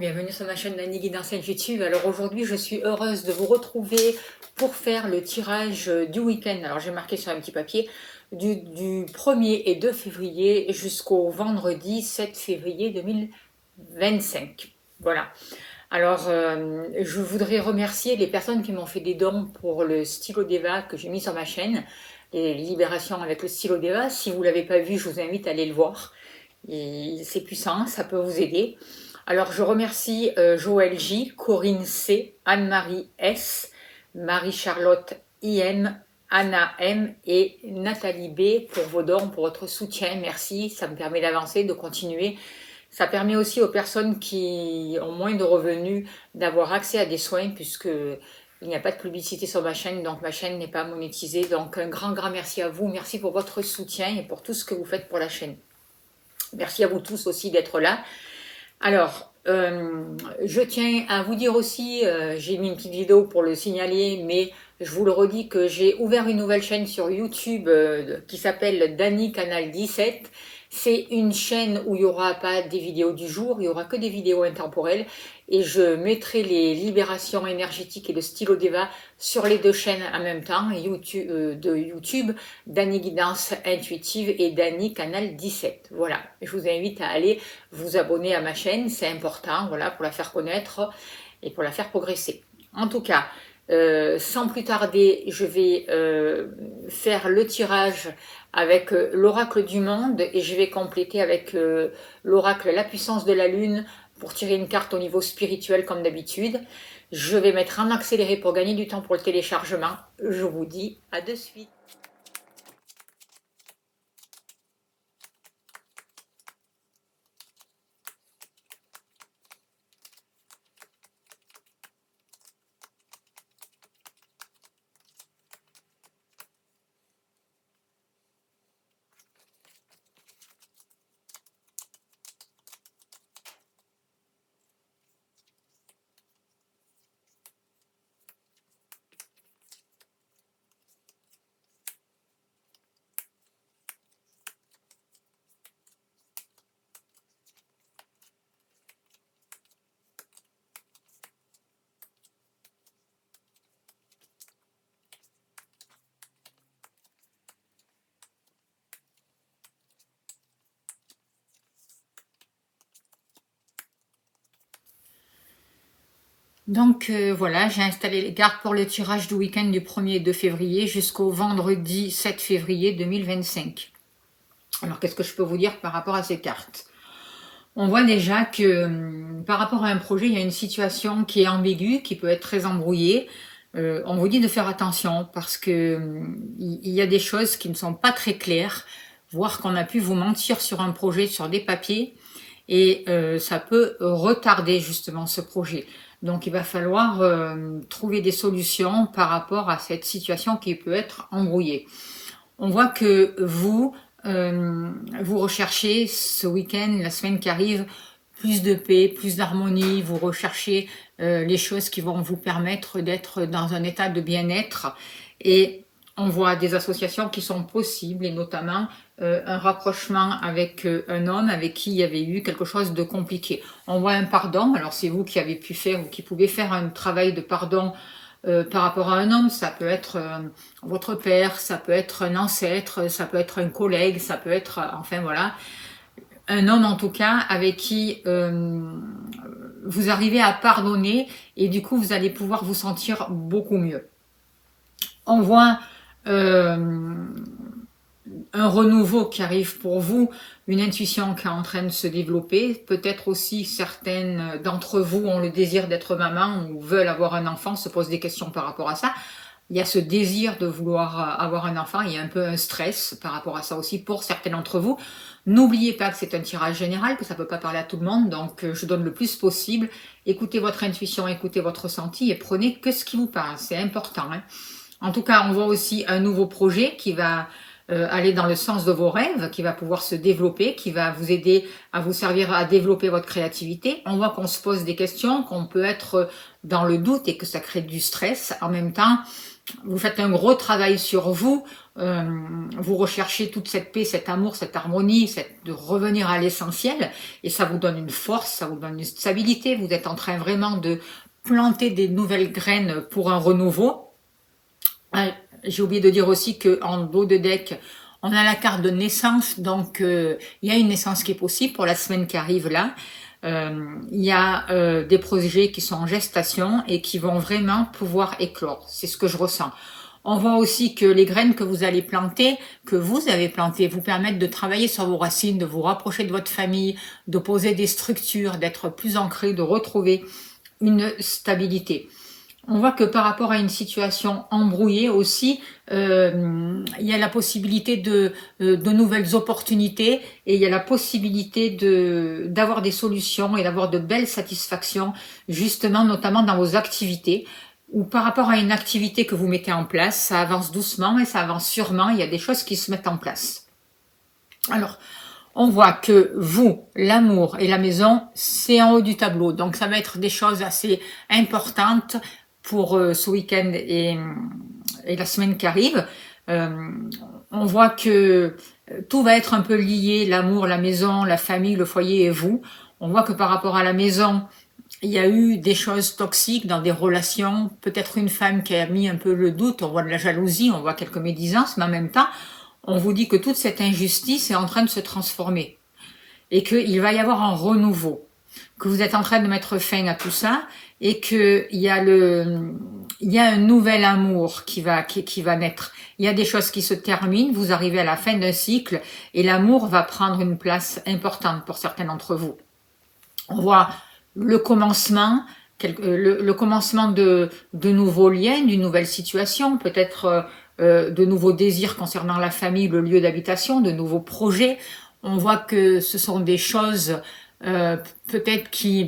bienvenue sur ma chaîne Dany Guidance Intuitive. Alors aujourd'hui je suis heureuse de vous retrouver pour faire le tirage du week-end. Alors j'ai marqué sur un petit papier du 1er et 2 février jusqu'au vendredi 7 février 2025. Voilà. Alors je voudrais remercier les personnes qui m'ont fait des dons pour le stylo Deva que j'ai mis sur ma chaîne, les libérations avec le stylo Deva. Si vous ne l'avez pas vu, je vous invite à aller le voir. C'est puissant, ça peut vous aider. Alors je remercie Joël J, Corinne C, Anne-Marie S, Marie-Charlotte IM, Anna M et Nathalie B pour vos dons, pour votre soutien. Merci, ça me permet d'avancer, de continuer. Ça permet aussi aux personnes qui ont moins de revenus d'avoir accès à des soins puisque il n'y a pas de publicité sur ma chaîne, donc ma chaîne n'est pas monétisée. Donc un grand merci à vous, merci pour votre soutien et pour tout ce que vous faites pour la chaîne. Merci à vous tous aussi d'être là. Alors, je tiens à vous dire aussi, j'ai mis une petite vidéo pour le signaler, mais je vous le redis que j'ai ouvert une nouvelle chaîne sur YouTube qui s'appelle Dany Canal 17. C'est une chaîne où il n'y aura pas des vidéos du jour, il n'y aura que des vidéos intemporelles et je mettrai les libérations énergétiques et le stylo Deva sur les deux chaînes en même temps, de YouTube, Dany Guidance Intuitive et Dany Canal 17. Voilà, je vous invite à aller vous abonner à ma chaîne, c'est important, voilà, pour la faire connaître et pour la faire progresser. En tout cas, sans plus tarder, je vais faire le tirage avec l'oracle du monde et je vais compléter avec l'oracle la puissance de la lune pour tirer une carte au niveau spirituel comme d'habitude. Je vais mettre en accéléré pour gagner du temps pour le téléchargement. Je vous dis à de suite. Donc voilà, j'ai installé les cartes pour le tirage du week-end du 1er et 2 février jusqu'au vendredi 7 février 2025. Alors qu'est-ce que je peux vous dire par rapport à ces cartes? On voit déjà que par rapport à un projet, il y a une situation qui est ambiguë, qui peut être très embrouillée. On vous dit de faire attention parce que il y a des choses qui ne sont pas très claires, voire qu'on a pu vous mentir sur un projet, sur des papiers, et ça peut retarder justement ce projet. Donc il va falloir trouver des solutions par rapport à cette situation qui peut être embrouillée. On voit que vous recherchez ce week-end, la semaine qui arrive, plus de paix, plus d'harmonie, vous recherchez les choses qui vont vous permettre d'être dans un état de bien-être et on voit des associations qui sont possibles et notamment un rapprochement avec un homme avec qui il y avait eu quelque chose de compliqué. On voit un pardon, alors c'est vous qui avez pu faire ou qui pouvez faire un travail de pardon par rapport à un homme, ça peut être votre père, ça peut être un ancêtre, ça peut être un collègue, ça peut être, enfin voilà, un homme en tout cas avec qui vous arrivez à pardonner et du coup vous allez pouvoir vous sentir beaucoup mieux. On voit un renouveau qui arrive pour vous, une intuition qui est en train de se développer. Peut-être aussi certaines d'entre vous ont le désir d'être maman ou veulent avoir un enfant, se posent des questions par rapport à ça. Il y a ce désir de vouloir avoir un enfant, il y a un peu un stress par rapport à ça aussi pour certains d'entre vous. N'oubliez pas que c'est un tirage général, que ça ne peut pas parler à tout le monde, donc je donne le plus possible. Écoutez votre intuition, écoutez votre ressenti et prenez que ce qui vous parle, c'est important. Hein. En tout cas, on voit aussi un nouveau projet qui va aller dans le sens de vos rêves, qui va pouvoir se développer, qui va vous aider à vous servir à développer votre créativité. On voit qu'on se pose des questions, qu'on peut être dans le doute et que ça crée du stress. En même temps, vous faites un gros travail sur vous vous recherchez toute cette paix, cet amour, cette harmonie, de revenir à l'essentiel, et ça vous donne une force, ça vous donne une stabilité. Vous êtes en train vraiment de planter des nouvelles graines pour un renouveau. J'ai oublié de dire aussi qu'en dos de deck, on a la carte de naissance, donc il y a une naissance qui est possible pour la semaine qui arrive là. Il y a des projets qui sont en gestation et qui vont vraiment pouvoir éclore. C'est ce que je ressens. On voit aussi que les graines que vous allez planter, que vous avez plantées, vous permettent de travailler sur vos racines, de vous rapprocher de votre famille, de poser des structures, d'être plus ancré, de retrouver une stabilité. On voit que par rapport à une situation embrouillée aussi, il y a la possibilité de nouvelles opportunités et il y a la possibilité d'avoir des solutions et d'avoir de belles satisfactions, justement, notamment dans vos activités, ou par rapport à une activité que vous mettez en place, ça avance doucement et ça avance sûrement, il y a des choses qui se mettent en place. Alors, on voit que vous, l'amour et la maison, c'est en haut du tableau, donc ça va être des choses assez importantes pour ce week-end et la semaine qui arrive. On voit que tout va être un peu lié, l'amour, la maison, la famille, le foyer et vous. On voit que par rapport à la maison, il y a eu des choses toxiques dans des relations, peut-être une femme qui a mis un peu le doute, on voit de la jalousie, on voit quelques médisances, mais en même temps, on vous dit que toute cette injustice est en train de se transformer et qu'il va y avoir un renouveau, que vous êtes en train de mettre fin à tout ça et qu'il y a un nouvel amour qui va naître. Il y a des choses qui se terminent, vous arrivez à la fin d'un cycle et l'amour va prendre une place importante pour certains d'entre vous. On voit le commencement, le commencement de nouveaux liens, d'une nouvelle situation, peut-être de nouveaux désirs concernant la famille, le lieu d'habitation, de nouveaux projets. On voit que ce sont des choses peut-être qui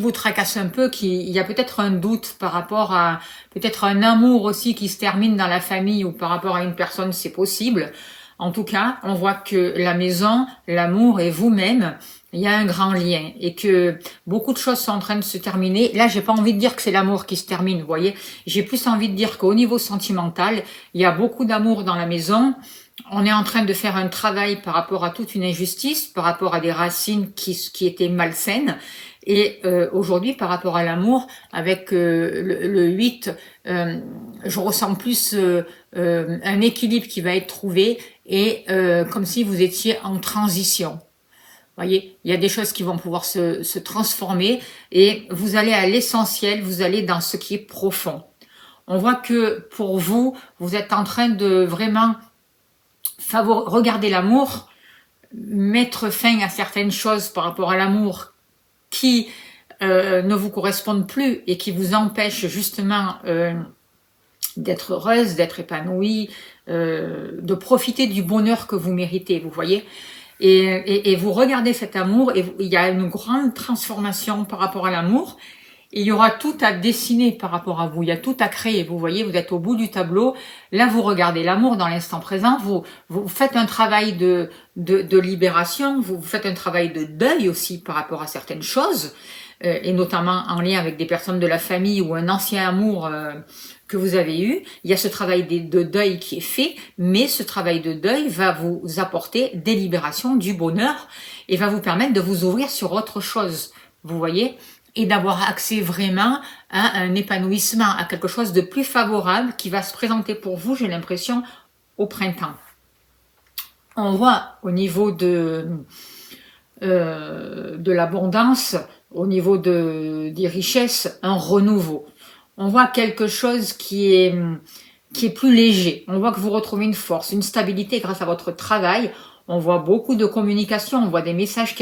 vous tracassent un peu, il y a peut-être un doute par rapport à peut-être un amour aussi qui se termine dans la famille ou par rapport à une personne, c'est possible. En tout cas, on voit que la maison, l'amour et vous-même, il y a un grand lien et que beaucoup de choses sont en train de se terminer. Là, j'ai pas envie de dire que c'est l'amour qui se termine, vous voyez. J'ai plus envie de dire qu'au niveau sentimental, il y a beaucoup d'amour dans la maison. On est en train de faire un travail par rapport à toute une injustice, par rapport à des racines qui étaient malsaines. Et aujourd'hui, par rapport à l'amour, avec le 8, je ressens plus un équilibre qui va être trouvé et comme si vous étiez en transition. Voyez, il y a des choses qui vont pouvoir se transformer et vous allez à l'essentiel, vous allez dans ce qui est profond. On voit que pour vous, vous êtes en train de vraiment regarder l'amour, mettre fin à certaines choses par rapport à l'amour qui ne vous correspondent plus et qui vous empêchent justement d'être heureuse, d'être épanouie, de profiter du bonheur que vous méritez, vous voyez. Et vous regardez cet amour et il y a une grande transformation par rapport à l'amour. Il y aura tout à dessiner par rapport à vous, il y a tout à créer. Vous voyez, vous êtes au bout du tableau. Là, vous regardez l'amour dans l'instant présent. Vous faites un travail de libération, vous faites un travail de deuil aussi par rapport à certaines choses, et notamment en lien avec des personnes de la famille ou un ancien amour que vous avez eu. Il y a ce travail de deuil qui est fait, mais ce travail de deuil va vous apporter des libérations, du bonheur, et va vous permettre de vous ouvrir sur autre chose. Vous voyez, et d'avoir accès vraiment à un épanouissement, à quelque chose de plus favorable qui va se présenter pour vous, j'ai l'impression, au printemps. On voit au niveau de l'abondance, au niveau des richesses, un renouveau. On voit quelque chose qui est plus léger. On voit que vous retrouvez une force, une stabilité grâce à votre travail. On voit beaucoup de communication, on voit des messages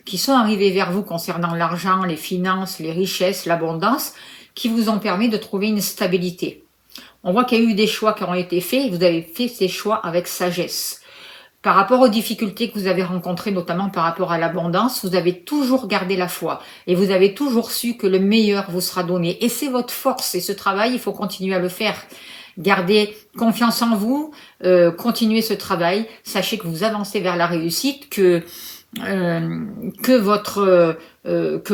qui sont arrivés vers vous concernant l'argent, les finances, les richesses, l'abondance, qui vous ont permis de trouver une stabilité. On voit qu'il y a eu des choix qui ont été faits et vous avez fait ces choix avec sagesse. Par rapport aux difficultés que vous avez rencontrées, notamment par rapport à l'abondance, vous avez toujours gardé la foi et vous avez toujours su que le meilleur vous sera donné. Et c'est votre force et ce travail, il faut continuer à le faire. Gardez confiance en vous, continuez ce travail, sachez que vous avancez vers la réussite, que que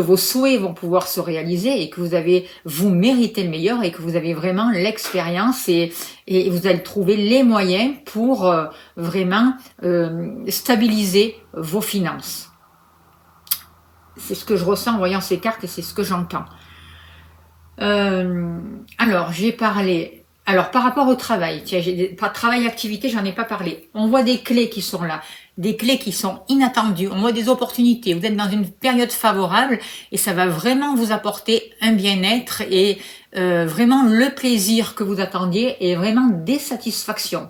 vos souhaits vont pouvoir se réaliser et que vous méritez le meilleur et que vous avez vraiment l'expérience et vous allez trouver les moyens pour vraiment stabiliser vos finances. C'est ce que je ressens en voyant ces cartes et c'est ce que j'entends. Alors, j'ai parlé... Alors, par rapport au travail, travail-activité, j'en ai pas parlé. On voit des clés qui sont là, des clés qui sont inattendues. On voit des opportunités. Vous êtes dans une période favorable et ça va vraiment vous apporter un bien-être et vraiment le plaisir que vous attendiez et vraiment des satisfactions.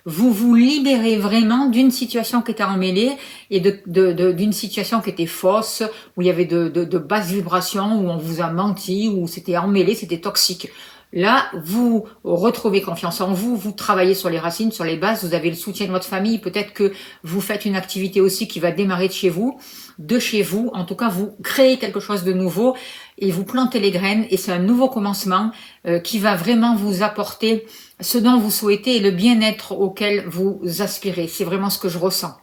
Vous vous libérez vraiment d'une situation qui était emmêlée et d'une situation qui était fausse, où il y avait de basses vibrations, où on vous a menti, où c'était emmêlé, c'était toxique. Là, vous retrouvez confiance en vous, vous travaillez sur les racines, sur les bases, vous avez le soutien de votre famille, peut-être que vous faites une activité aussi qui va démarrer de chez vous, en tout cas vous créez quelque chose de nouveau et vous plantez les graines et c'est un nouveau commencement qui va vraiment vous apporter ce dont vous souhaitez et le bien-être auquel vous aspirez. C'est vraiment ce que je ressens.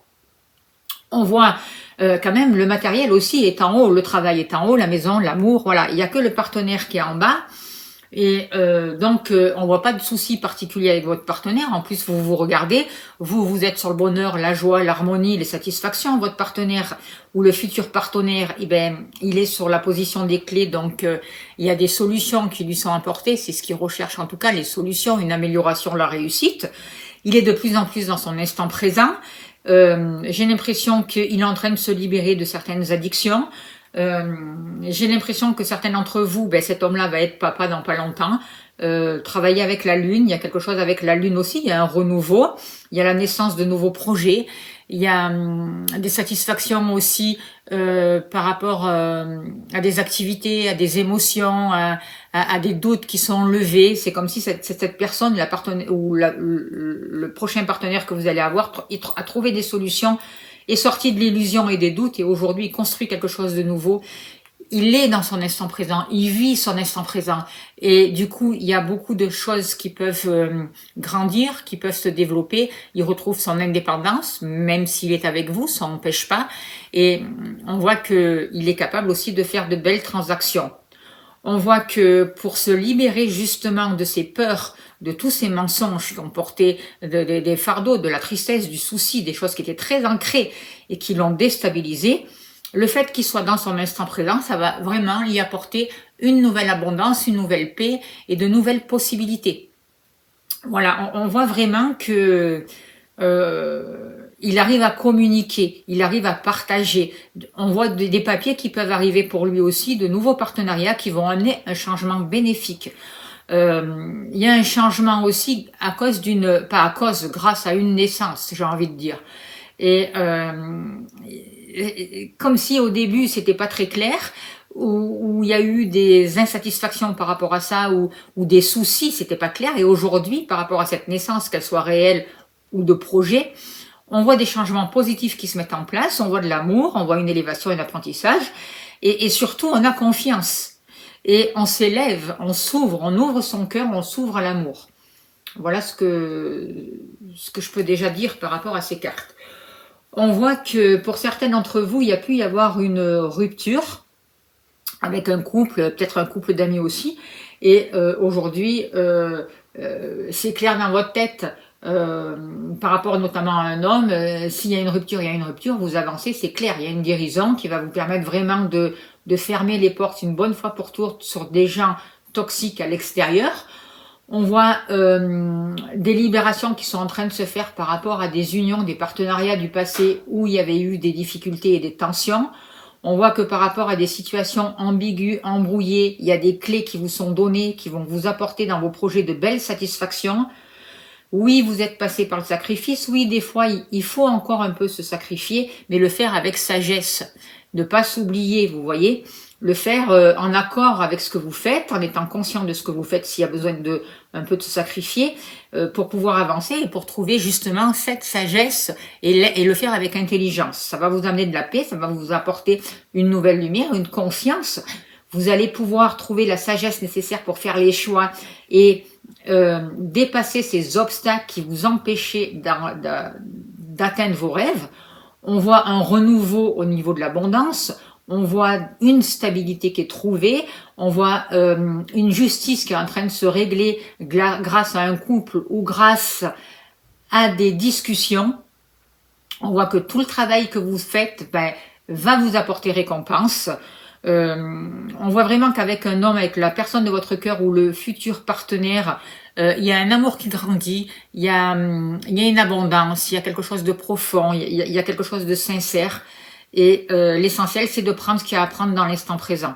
On voit quand même le matériel aussi est en haut, le travail est en haut, la maison, l'amour, voilà, il n'y a que le partenaire qui est en bas. Et donc, on ne voit pas de soucis particuliers avec votre partenaire. En plus, vous vous regardez, vous êtes sur le bonheur, la joie, l'harmonie, les satisfactions. Votre partenaire ou le futur partenaire, eh ben, il est sur la position des clés. Donc, il y a des solutions qui lui sont apportées. C'est ce qu'il recherche en tout cas, les solutions, une amélioration, la réussite. Il est de plus en plus dans son instant présent. J'ai l'impression qu'il est en train de se libérer de certaines addictions. J'ai l'impression que certains d'entre vous, ben, cet homme-là va être papa dans pas longtemps. Travailler avec la lune, il y a quelque chose avec la lune aussi, il y a un renouveau, il y a la naissance de nouveaux projets, il y a des satisfactions aussi par rapport à des activités, à des émotions, à des doutes qui sont levés. C'est comme si cette personne, le prochain partenaire que vous allez avoir, a trouvé des solutions, est sorti de l'illusion et des doutes et aujourd'hui il construit quelque chose de nouveau. Il est dans son instant présent, il vit son instant présent et du coup il y a beaucoup de choses qui peuvent grandir, qui peuvent se développer. Il retrouve son indépendance, même s'il est avec vous, ça n'empêche pas et on voit qu'il est capable aussi de faire de belles transactions. On voit que pour se libérer justement de ces peurs, de tous ces mensonges qui ont porté des fardeaux, de la tristesse, du souci, des choses qui étaient très ancrées et qui l'ont déstabilisé, le fait qu'il soit dans son instant présent, ça va vraiment lui apporter une nouvelle abondance, une nouvelle paix et de nouvelles possibilités. Voilà, on voit vraiment que il arrive à communiquer, il arrive à partager. On voit des papiers qui peuvent arriver pour lui aussi, de nouveaux partenariats qui vont amener un changement bénéfique. Il y a un changement aussi à cause grâce à une naissance, j'ai envie de dire. Et comme si au début c'était pas très clair, où il y a eu des insatisfactions par rapport à ça, ou des soucis, c'était pas clair. Et aujourd'hui, par rapport à cette naissance, qu'elle soit réelle ou de projet, on voit des changements positifs qui se mettent en place, on voit de l'amour, on voit une élévation et un apprentissage, et surtout on a confiance. Et on s'élève, on s'ouvre, on ouvre son cœur, on s'ouvre à l'amour. Voilà ce que je peux déjà dire par rapport à ces cartes. On voit que pour certains d'entre vous, il y a pu y avoir une rupture avec un couple, peut-être un couple d'amis aussi. Et aujourd'hui, c'est clair dans votre tête, par rapport notamment à un homme, s'il y a une rupture, il y a une rupture, vous avancez, c'est clair, il y a une guérison qui va vous permettre vraiment de fermer les portes une bonne fois pour toutes sur des gens toxiques à l'extérieur. On voit des libérations qui sont en train de se faire par rapport à des unions, des partenariats du passé où il y avait eu des difficultés et des tensions. On voit que par rapport à des situations ambiguës, embrouillées, il y a des clés qui vous sont données, qui vont vous apporter dans vos projets de belles satisfactions. Oui, vous êtes passé par le sacrifice. Oui, des fois, il faut encore un peu se sacrifier, mais le faire avec sagesse. Ne pas s'oublier, vous voyez. Le faire en accord avec ce que vous faites, en étant conscient de ce que vous faites, s'il y a besoin un peu de se sacrifier, pour pouvoir avancer et pour trouver justement cette sagesse et le faire avec intelligence. Ça va vous amener de la paix, ça va vous apporter une nouvelle lumière, une confiance. Vous allez pouvoir trouver la sagesse nécessaire pour faire les choix et dépasser ces obstacles qui vous empêchaient d'atteindre vos rêves. On voit un renouveau au niveau de l'abondance, on voit une stabilité qui est trouvée, on voit une justice qui est en train de se régler grâce à un couple ou grâce à des discussions. On voit que tout le travail que vous faites va vous apporter récompense. On voit vraiment qu'avec un homme, avec la personne de votre cœur ou le futur partenaire, il y a un amour qui grandit, il y a une abondance, il y a quelque chose de profond, il y a quelque chose de sincère. Et l'essentiel, c'est de prendre ce qu'il y a à prendre dans l'instant présent.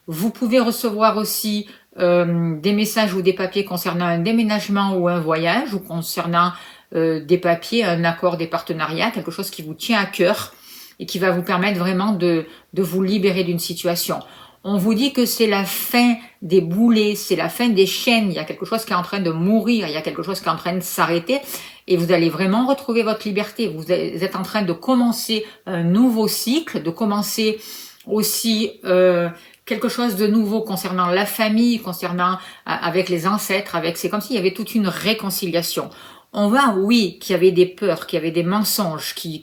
Vous pouvez recevoir aussi des messages ou des papiers concernant un déménagement ou un voyage, ou concernant des papiers, un accord, des partenariats, quelque chose qui vous tient à cœur et qui va vous permettre vraiment de vous libérer d'une situation. On vous dit que c'est la fin des boulets, c'est la fin des chaînes, il y a quelque chose qui est en train de mourir, il y a quelque chose qui est en train de s'arrêter et vous allez vraiment retrouver votre liberté. Vous êtes en train de commencer un nouveau cycle, de commencer aussi quelque chose de nouveau concernant la famille, concernant avec les ancêtres, c'est comme s'il y avait toute une réconciliation. On voit, oui, qu'il y avait des peurs, qu'il y avait des mensonges qui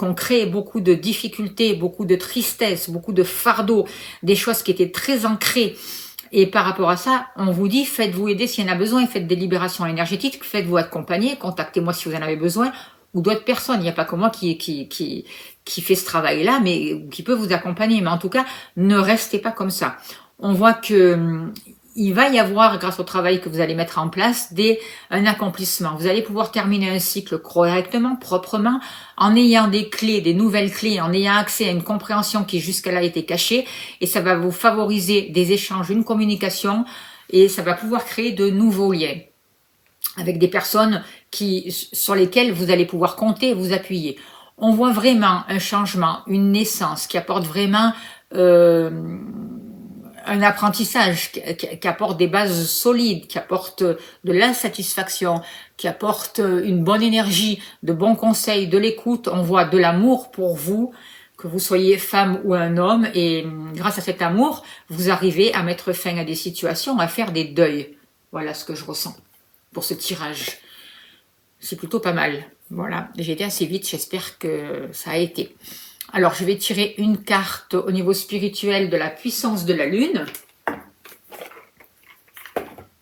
ont créé beaucoup de difficultés, beaucoup de tristesse, beaucoup de fardeaux, des choses qui étaient très ancrées. Et par rapport à ça, on vous dit, faites-vous aider s'il y en a besoin, faites des libérations énergétiques, faites-vous accompagner, contactez-moi si vous en avez besoin, ou d'autres personnes. Il n'y a pas que moi qui fait ce travail-là, mais qui peut vous accompagner. Mais en tout cas, ne restez pas comme ça. On voit que il va y avoir, grâce au travail que vous allez mettre en place, un accomplissement. Vous allez pouvoir terminer un cycle correctement, proprement, en ayant des clés, des nouvelles clés, en ayant accès à une compréhension qui jusqu'à là était cachée, et ça va vous favoriser des échanges, une communication, et ça va pouvoir créer de nouveaux liens avec des personnes sur lesquelles vous allez pouvoir compter et vous appuyer. On voit vraiment un changement, une naissance qui apporte vraiment un apprentissage, qui apporte des bases solides, qui apporte de l'insatisfaction, qui apporte une bonne énergie, de bons conseils, de l'écoute. On voit de l'amour pour vous, que vous soyez femme ou un homme, et grâce à cet amour, vous arrivez à mettre fin à des situations, à faire des deuils. Voilà ce que je ressens pour ce tirage. C'est plutôt pas mal. Voilà, j'ai été assez vite, j'espère que ça a été. Alors, je vais tirer une carte au niveau spirituel de la puissance de la Lune.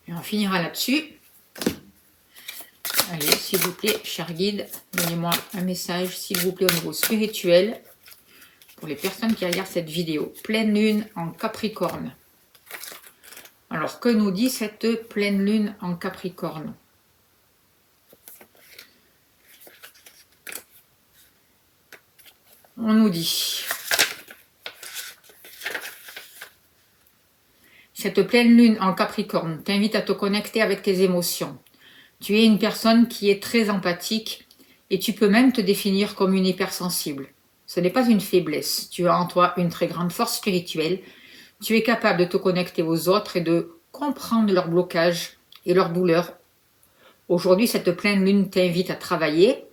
Et on finira là-dessus. Allez, s'il vous plaît, cher guide, donnez-moi un message, s'il vous plaît, au niveau spirituel, pour les personnes qui regardent cette vidéo. Pleine Lune en Capricorne. Alors, que nous dit cette pleine Lune en Capricorne ? On nous dit, cette pleine lune en Capricorne t'invite à te connecter avec tes émotions. Tu es une personne qui est très empathique et tu peux même te définir comme une hypersensible. Ce n'est pas une faiblesse, tu as en toi une très grande force spirituelle. Tu es capable de te connecter aux autres et de comprendre leurs blocages et leurs douleurs. Aujourd'hui, cette pleine lune t'invite à travailler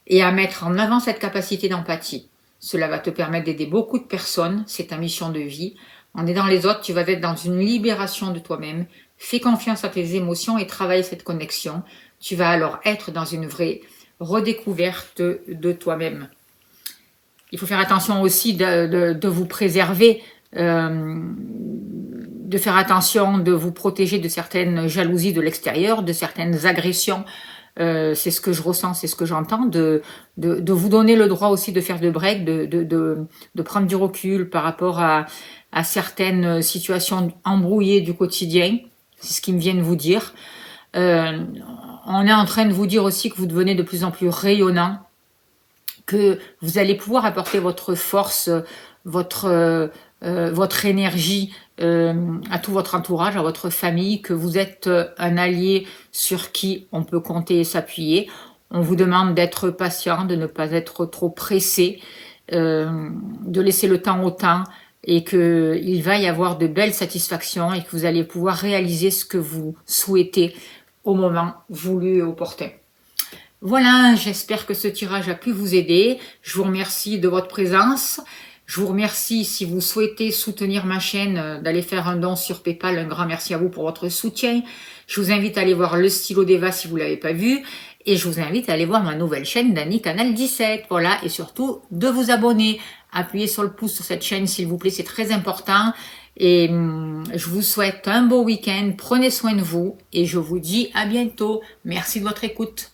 et à mettre en avant cette capacité d'empathie. Cela va te permettre d'aider beaucoup de personnes, c'est ta mission de vie. En aidant les autres, tu vas être dans une libération de toi-même. Fais confiance à tes émotions et travaille cette connexion. Tu vas alors être dans une vraie redécouverte de toi-même. Il faut faire attention aussi de vous préserver, de faire attention de vous protéger de certaines jalousies de l'extérieur, de certaines agressions. C'est ce que je ressens, c'est ce que j'entends, de vous donner le droit aussi de faire de break, de prendre du recul par rapport à certaines situations embrouillées du quotidien. C'est ce qu'ils me viennent vous dire. On est en train de vous dire aussi que vous devenez de plus en plus rayonnant, que vous allez pouvoir apporter votre force, votre énergie à tout votre entourage, à votre famille, que vous êtes un allié sur qui on peut compter et s'appuyer. On vous demande d'être patient, de ne pas être trop pressé, de laisser le temps au temps et qu'il va y avoir de belles satisfactions et que vous allez pouvoir réaliser ce que vous souhaitez au moment voulu et opportun. Voilà, j'espère que ce tirage a pu vous aider. Je vous remercie de votre présence. Je vous remercie, si vous souhaitez soutenir ma chaîne, d'aller faire un don sur PayPal. Un grand merci à vous pour votre soutien. Je vous invite à aller voir le stylo d'Eva si vous ne l'avez pas vu. Et je vous invite à aller voir ma nouvelle chaîne Dany Canal 17. Voilà, et surtout de vous abonner. Appuyez sur le pouce sur cette chaîne s'il vous plaît, c'est très important. Et je vous souhaite un beau week-end. Prenez soin de vous et je vous dis à bientôt. Merci de votre écoute.